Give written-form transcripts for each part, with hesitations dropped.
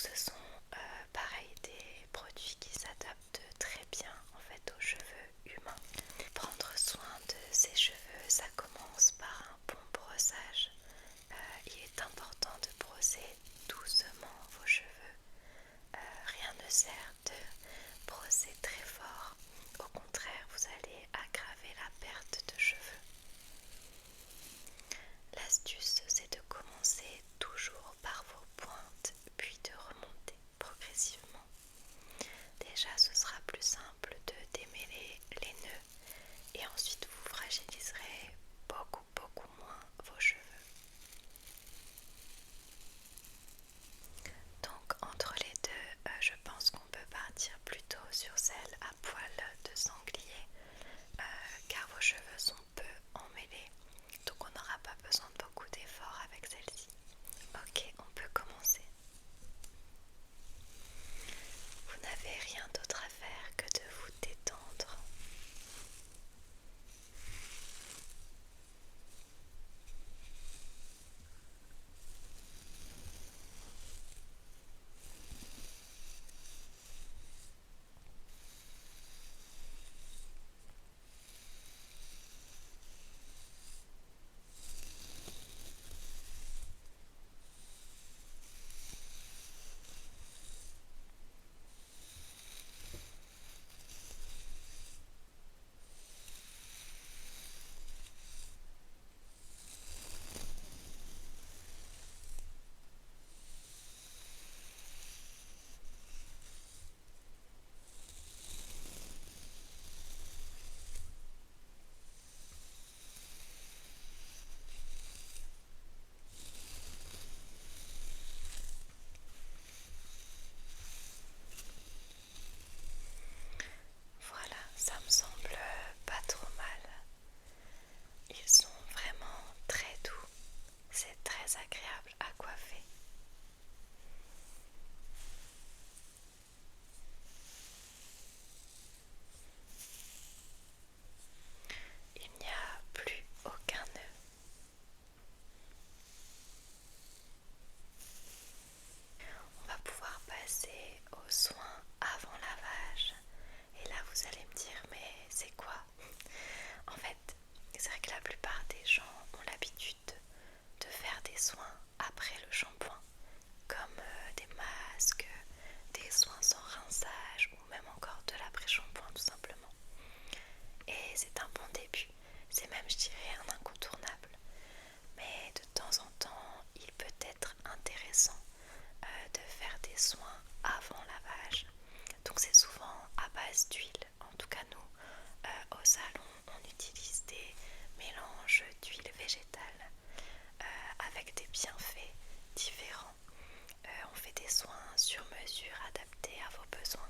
Donc ce sont pareil des produits qui s'adaptent très bien en fait aux cheveux humains. Prendre soin de ses cheveux, ça commence par un bon brossage. Il est important de brosser doucement vos cheveux. Rien ne sert de brosser très fort. Au contraire, vous allez aggraver la perte de cheveux. L'astuce, c'est de commencer toujours par vos pointes, puis de remonter progressivement. Déjà, ce sera plus simple de démêler les nœuds et ensuite vous fragiliserez beaucoup moins vos cheveux. Donc entre les deux, je pense qu'on peut partir plutôt sur celle à poil de sanglier car vos cheveux sont peu emmêlés, donc on n'aura pas besoin de beaucoup d'efforts avec celle-ci. Ok, on peut commencer. Vous n'avez rien d'autre à faire que de vous détendre. Voilà, ça me semble pas trop mal. Ils sont vraiment très doux, c'est très agréable à coiffer. Il n'y a plus aucun nœud. On va pouvoir passer aux soins avant lavage. Et là vous allez me dire mais c'est quoi? En fait, c'est vrai que la plupart des gens ont l'habitude de faire des soins après le shampoing, comme des masques, des soins sans rinçage ou même encore de l'après-shampoing tout simplement. Et c'est un bon début, c'est même je dirais un incontournable. Mais de temps en temps, il peut être intéressant de faire des soins avant lavage. Donc c'est souvent à base d'huile. En tout cas nous, au salon, on utilise des mélanges d'huile végétale avec des bienfaits différents. On fait des soins sur mesure adaptés à vos besoins.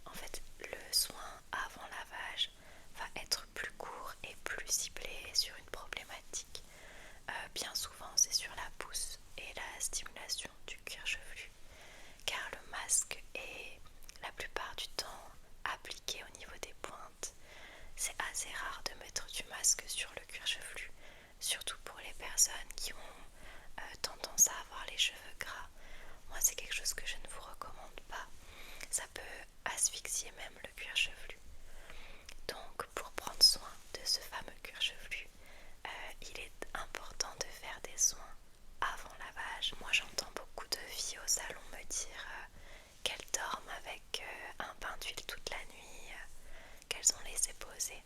En fait, le soin avant lavage va être plus court et plus ciblé sur une problématique. Bien souvent, c'est sur la pousse et la stimulation du cuir chevelu, car le masque est la plupart du temps appliqué au niveau des pointes. C'est assez rare de mettre du masque sur le cuir chevelu, surtout pour les personnes qui ont tendance à avoir les cheveux gras. Moi, c'est quelque chose que je ne vous recommande pas. Ça peut asphyxier même le cuir chevelu. Donc, pour prendre soin de ce fameux cuir chevelu, il est important de faire des soins avant lavage. Moi, j'entends beaucoup de filles au salon me dire qu'elles dorment avec un bain d'huile toute la nuit, qu'elles ont laissé poser.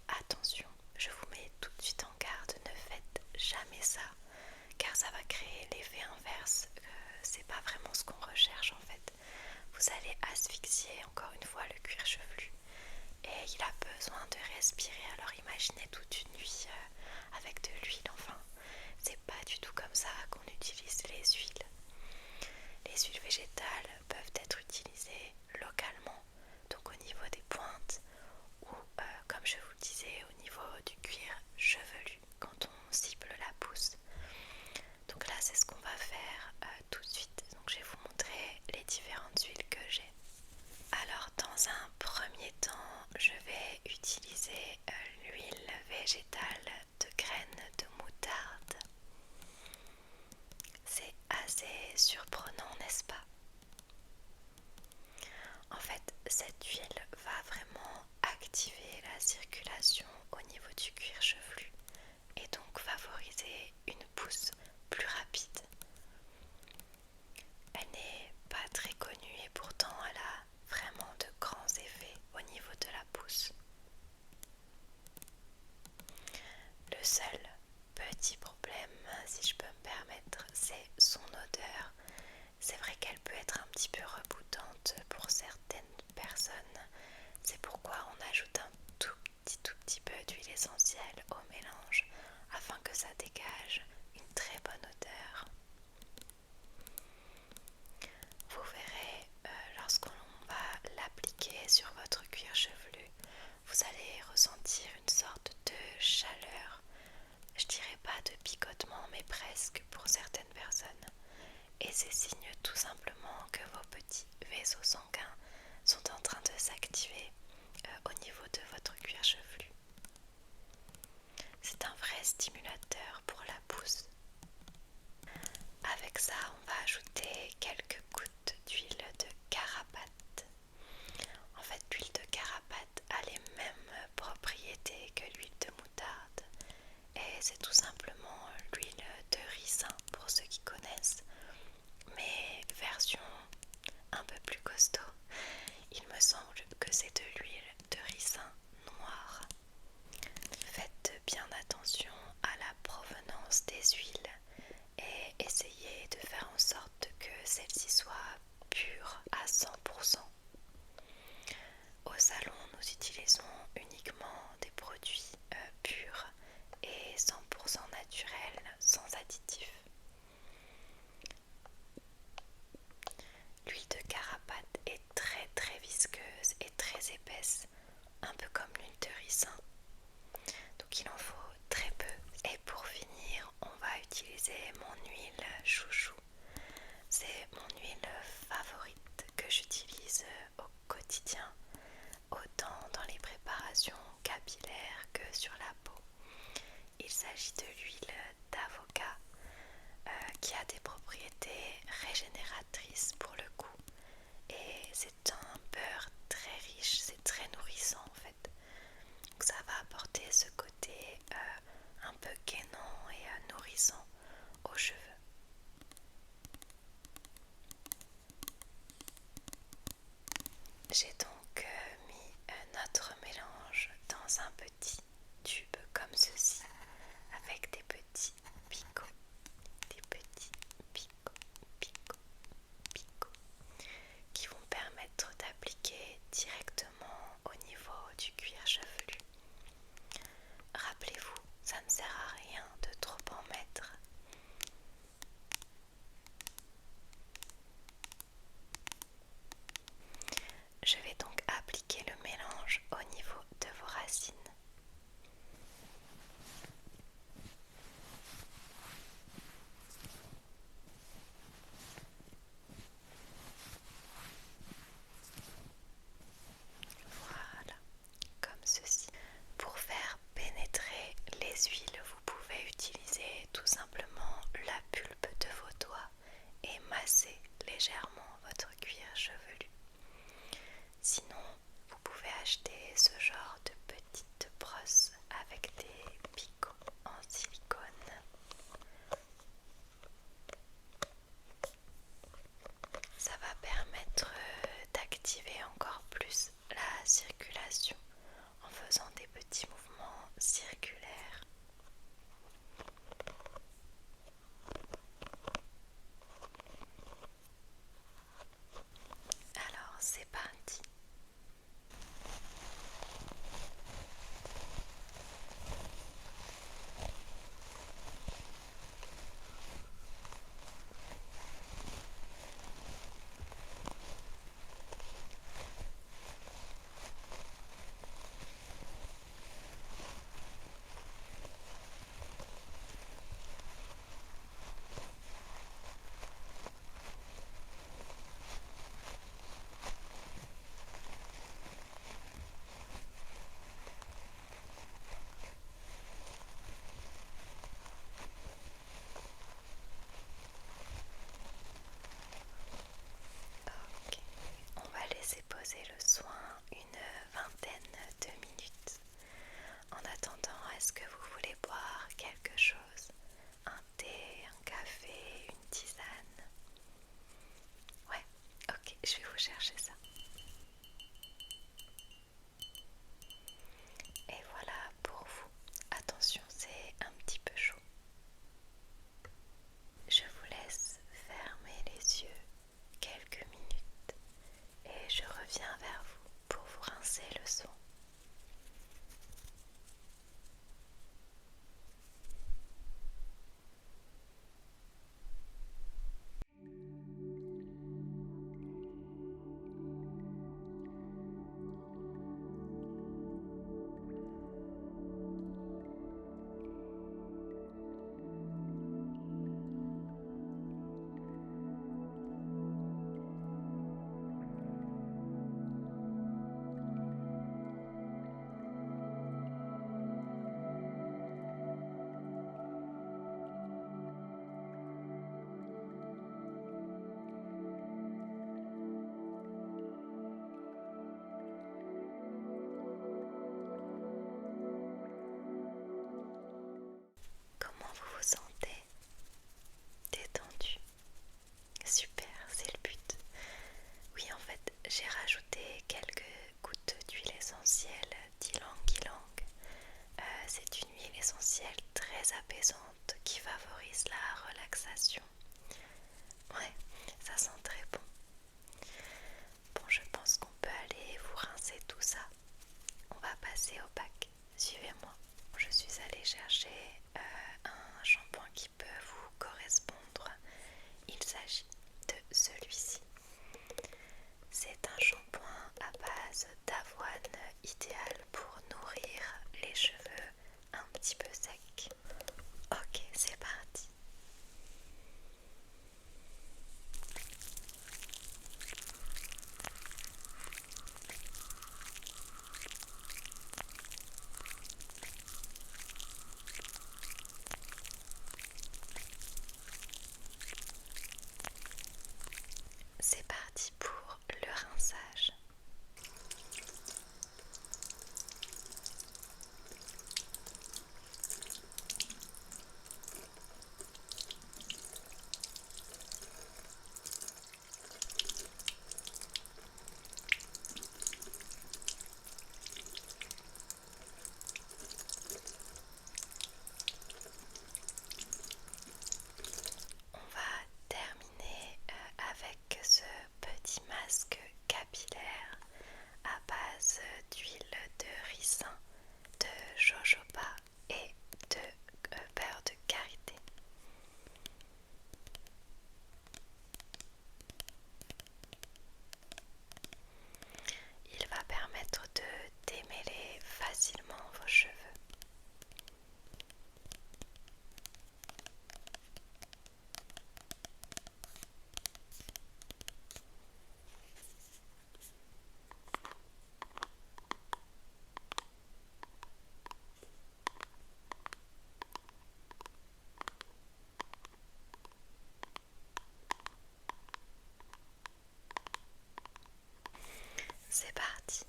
Attention, je vous mets tout de suite en garde, ne faites jamais ça, car ça va créer l'effet inverse. C'est pas vraiment ce qu'on recherche en fait. Vous allez asphyxier encore une fois le cuir chevelu et il a besoin de respirer. Alors imaginez toute une nuit avec de l'huile, enfin c'est pas du tout comme ça qu'on utilise les huiles. Les huiles végétales peuvent être utilisées localement, donc au niveau des pointes ou comme je vous le disais au niveau du cuir chevelu quand on cible la pousse. Donc là c'est ce qu'on va faire tout de suite. Donc je vais vous montrer les différentes huiles que j'ai. Alors dans un premier temps je vais utiliser l'huile végétale de graines de moutarde. C'est assez surprenant, n'est-ce pas? En fait, cette huile va vraiment activer la circulation au niveau du cuir chevelu et donc favoriser une pousse plus rapide. Elle n'est pas très connue et pourtant elle a vraiment de grands effets au niveau de la pousse. Le seul petit problème, si je peux me permettre, c'est son odeur. C'est vrai qu'elle peut être un petit peu reboutante pour certaines personnes. C'est pourquoi on ajoute un tout petit peu d'huile essentielle au mélange afin que ça dégage une très bonne odeur. Vous verrez, lorsqu'on va l'appliquer sur votre cuir chevelu, vous allez ressentir une sorte de chaleur. Je dirais pas de picotement, mais presque pour certaines personnes. Et c'est signe tout simplement que vos petits vaisseaux sanguins sont en train de s'activer au niveau de votre cuir chevelu. C'est un vrai stimulateur pour la pousse. Avec ça, on va ajouter quelques gouttes d'huile de carapate. En fait, l'huile de carapate a les mêmes propriétés que l'huile de moutarde. Et c'est tout simplement l'huile de ricin pour ceux qui connaissent, mais version un peu plus costaud. Il me semble que c'est de l'huile de ricin noire. Faites bien attention à la provenance des huiles et essayez de faire en sorte que celle-ci soit pure à 100%. Au salon, nous utilisons uniquement des produits purs et 100% naturels, sans additifs. L'huile de carapate est très visqueuse et très épaisse, un peu comme l'huile de ricin. Donc il en faut très peu. Et pour finir, on va utiliser mon huile chouchou. C'est mon huile favorite que j'utilise au quotidien, autant dans les préparations capillaires que sur la peau. Il s'agit de l'huile d'avocat qui a des propriétés régénératrices pour le cou. Et c'est un beurre très riche, c'est très nourrissant en fait. Donc ça va apporter ce côté un peu gainant et nourrissant aux cheveux. J'ai donc mis notre mélange dans un petit tube comme ceci, avec des petits picots, qui vont permettre d'appliquer directement au niveau du cuir chevelu. Rappelez-vous, ça ne sert à rien de trop en mettre. Je vais donc ça sent très bon. Bon, je pense qu'on peut aller vous rincer tout ça. On va passer au bac. Suivez-moi. Je suis allée chercher un shampoing qui peut vous correspondre. Il s'agit de celui-ci. C'est un shampoing à base d'avoine idéal pour nourrir les cheveux un petit peu secs. Ok, c'est parti. C'est parti pour le rinçage. On va terminer avec ce petit masque capillaire à base d'huile de ricin, de jojoba et de beurre de karité. Il va permettre de démêler facilement vos cheveux. C'est parti.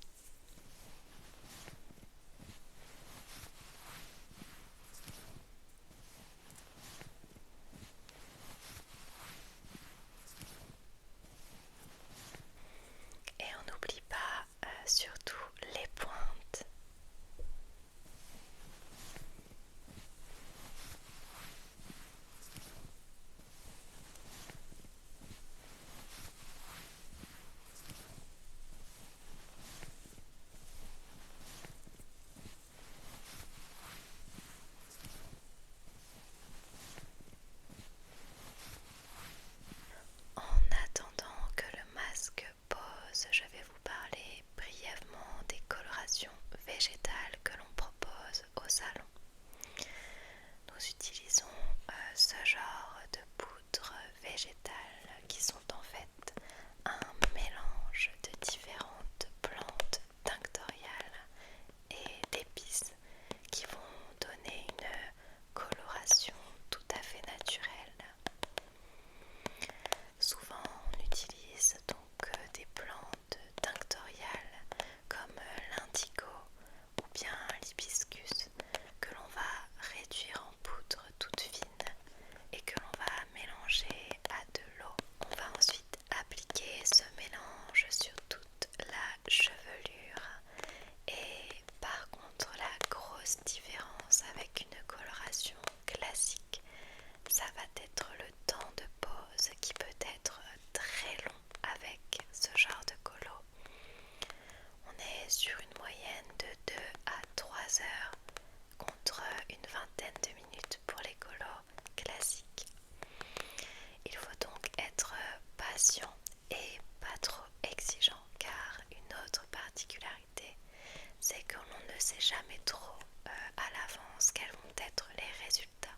Et on n'oublie pas surtout les pointes. En attendant que le masque pose, je vais vous parler brièvement des colorations végétales que l'on propose au salon. Nous utilisons ce genre de poudres végétales qui sont en fait un mélange de différentes plantes tinctoriales et d'épices qui vont donner une coloration tout à fait naturelle. Souvent on utilise donc des plantes tinctoriales comme l'indigo ou bien l'hibiscus que l'on va réduire en poudre toute fine et que l'on va mélanger à de l'eau. On va ensuite appliquer ce mélange sur toute la chevelure et par contre la grosse différence avec une coloration classique, ça va être le temps de pose qui peut être très long avec ce genre de colo. On est sur une moyenne de 2 à 3 heures contre une vingtaine de minutes pour les colos classiques. Il faut donc être patient et pas trop exigeant car une autre particularité c'est que l'on ne sait jamais trop à l'avance quels vont être les résultats.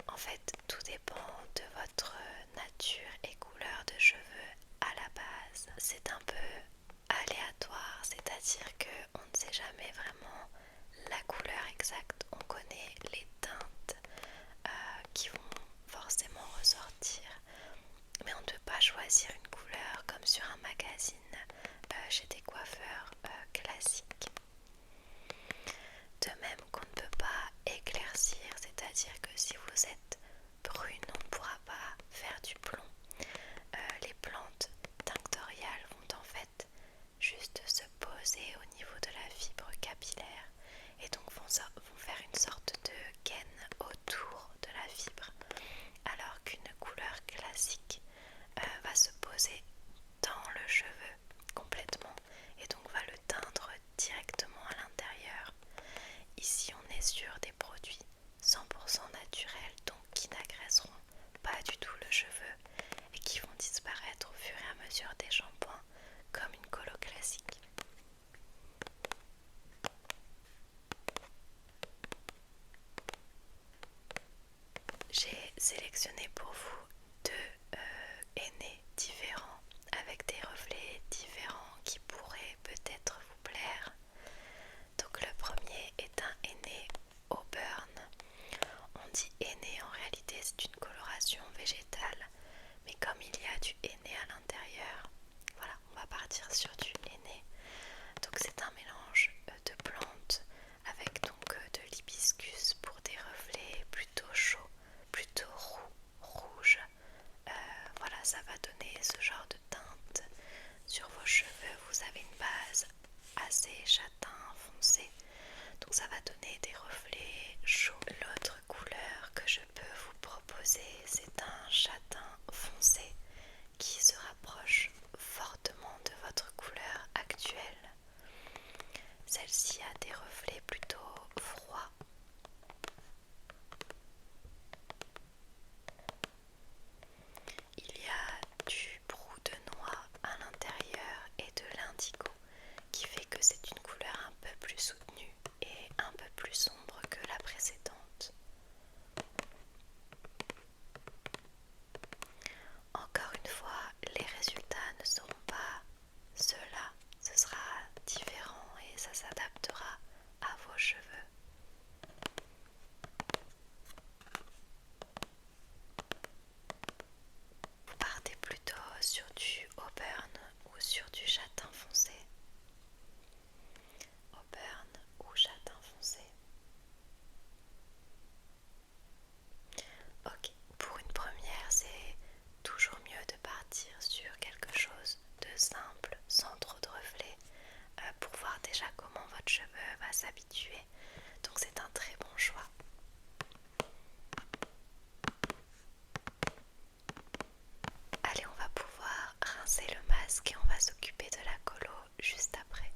En fait, tout dépend de votre nature et couleur de cheveux à la base. C'est un peu aléatoire, c'est-à-dire qu'on ne sait jamais vraiment la couleur exacte. On connaît les teintes qui vont forcément ressortir, mais on ne peut pas choisir une couleur comme sur un magazine chez des coiffeurs classiques. De même qu'on ne peut pas éclaircir, c'est-à-dire que si vous êtes brune, on ne pourra pas faire du blond. Les plantes tinctoriales vont en fait juste se poser au niveau de la fibre capillaire et donc vont faire une sorte de gaine vous deux aînés différents avec des reflets différents qui pourraient peut-être vous plaire. Donc le premier est un henné auburn. On dit henné, en réalité c'est une coloration végétale, mais comme il y a du henné à l'intérieur, voilà, on va partir sur du henné. Donc c'est un mélange de plantes avec donc de l'hibiscus pour des reflets plutôt chauds, plutôt rouges. Voilà, ça va donner ce genre de teinte sur vos cheveux. Vous avez une base assez châtain foncé, donc ça va donner des reflets chauds. L'autre couleur que je peux vous proposer, c'est un châtain foncé qui se rapproche fortement de votre couleur actuelle. Celle-ci a des reflets plutôt froids. Il y a du brou de noix à l'intérieur et de l'indigo qui fait que c'est une couleur un peu plus soutenue et un peu plus sombre que la précédente. Encore une fois, les résultats ne seront pas ceux-là, ce sera différent et ça s'adaptera à vos cheveux. Vous partez plutôt sur du auburn ou sur du châtain foncé? Auburn ou châtain foncé? Ok, pour une première, c'est toujours mieux de partir sur quelque chose de simple, sans trop de reflets, pour voir déjà comment votre cheveu va s'habituer. Donc c'est un très bon choix. Allez, on va pouvoir rincer le masque et on va s'occuper de la colo juste après.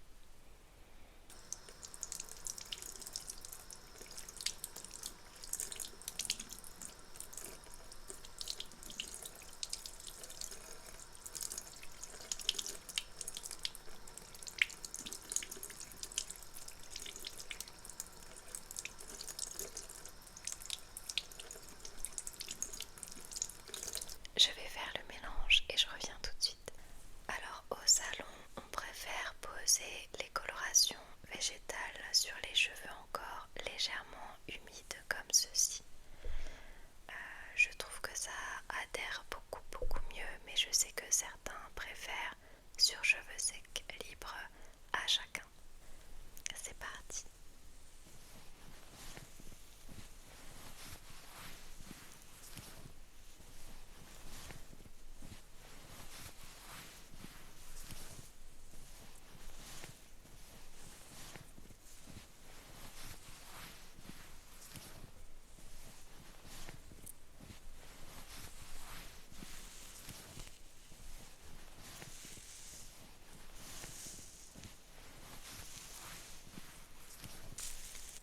Je vais faire le mélange et je reviens tout de suite. Alors au salon, on préfère poser les colorations végétales sur les cheveux encore légèrement humides comme ceci. Je trouve que ça adhère beaucoup mieux, mais je sais que certains préfèrent sur cheveux secs, libre à chacun. C'est parti.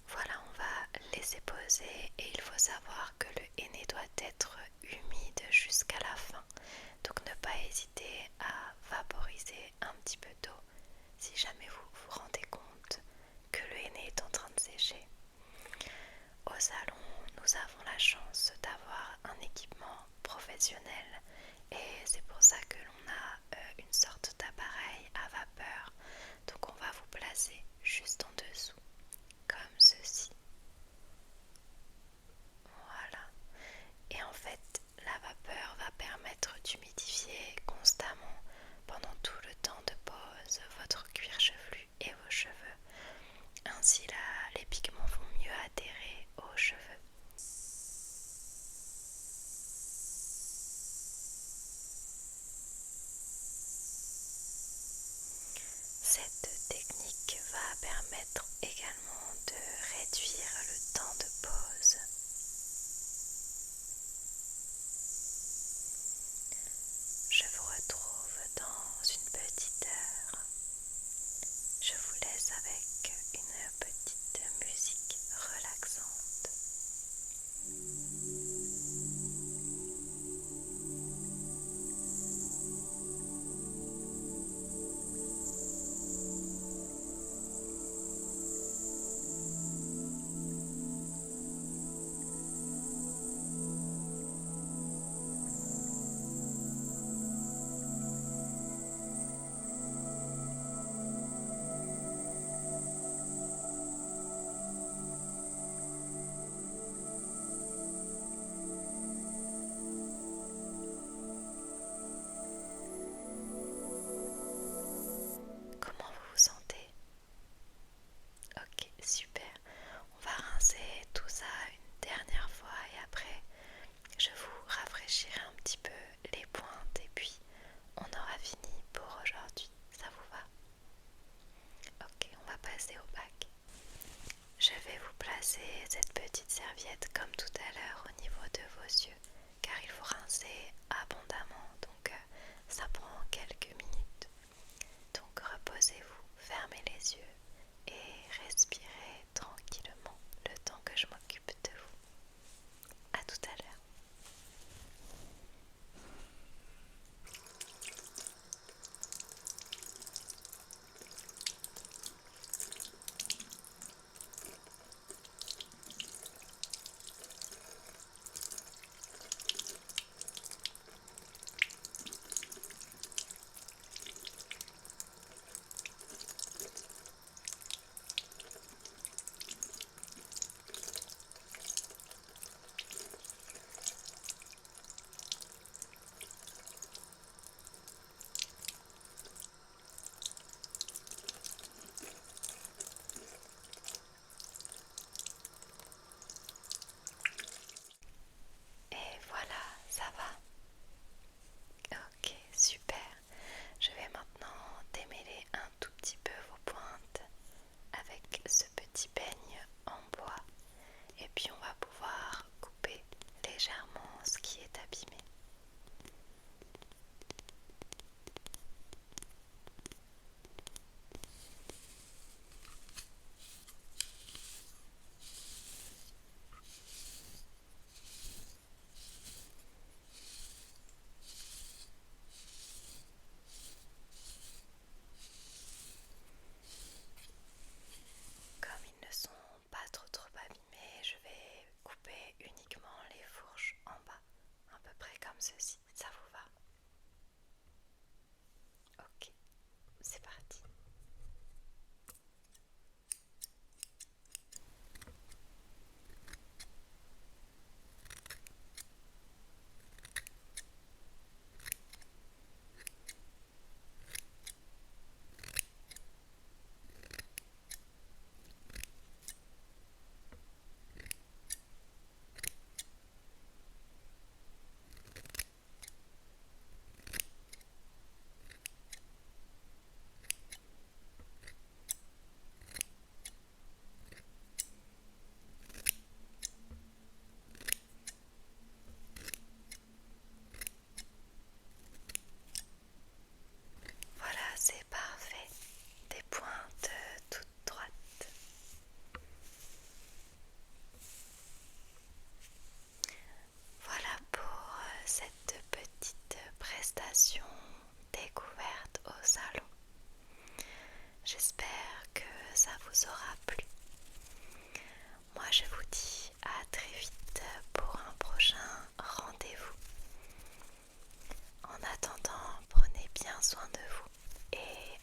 Voilà, on va laisser poser et il faut savoir que le henné doit être humide jusqu'à la fin. Donc ne pas hésiter à vaporiser un petit peu d'eau si jamais vous vous rendez compte que le henné est en train de sécher. Au salon, nous avons la chance d'avoir un équipement professionnel et c'est pour ça que l'on a une sorte d'appareil à vapeur. Donc on va vous placer juste en dessous, comme ceci. Voilà. Et en fait, la vapeur va permettre d'humidifier constamment pendant tout le temps de pose votre cuir chevelu et vos cheveux. Ainsi, les pigments vont mieux adhérer aux cheveux. Cette technique va permettre également de réduire le temps de pose. Je vous retrouve dans une petite heure. Je vous laisse avec une petite musique relaxante. fermer les yeux et respirer tranquillement le temps que je m'occupe de vous. À tout à l'heure. Et voilà, ça va. Ok, super. Je vais maintenant démêler un tout petit peu vos pointes avec ce petit peigne en bois. Et puis on va pouvoir couper légèrement ce qui est abîmé. Comme ils ne sont pas trop abîmés, je vais couper uniquement les fourches en bas, à peu près comme ceci. Ça vous va? Ok, c'est parti. Voilà, c'est parfait. Des pointes toutes droites. Voilà pour cette petite prestation découverte au salon. J'espère que ça vous aura plu. Moi je vous dis à très vite pour un prochain rendez-vous. En attendant, prenez bien soin de vous et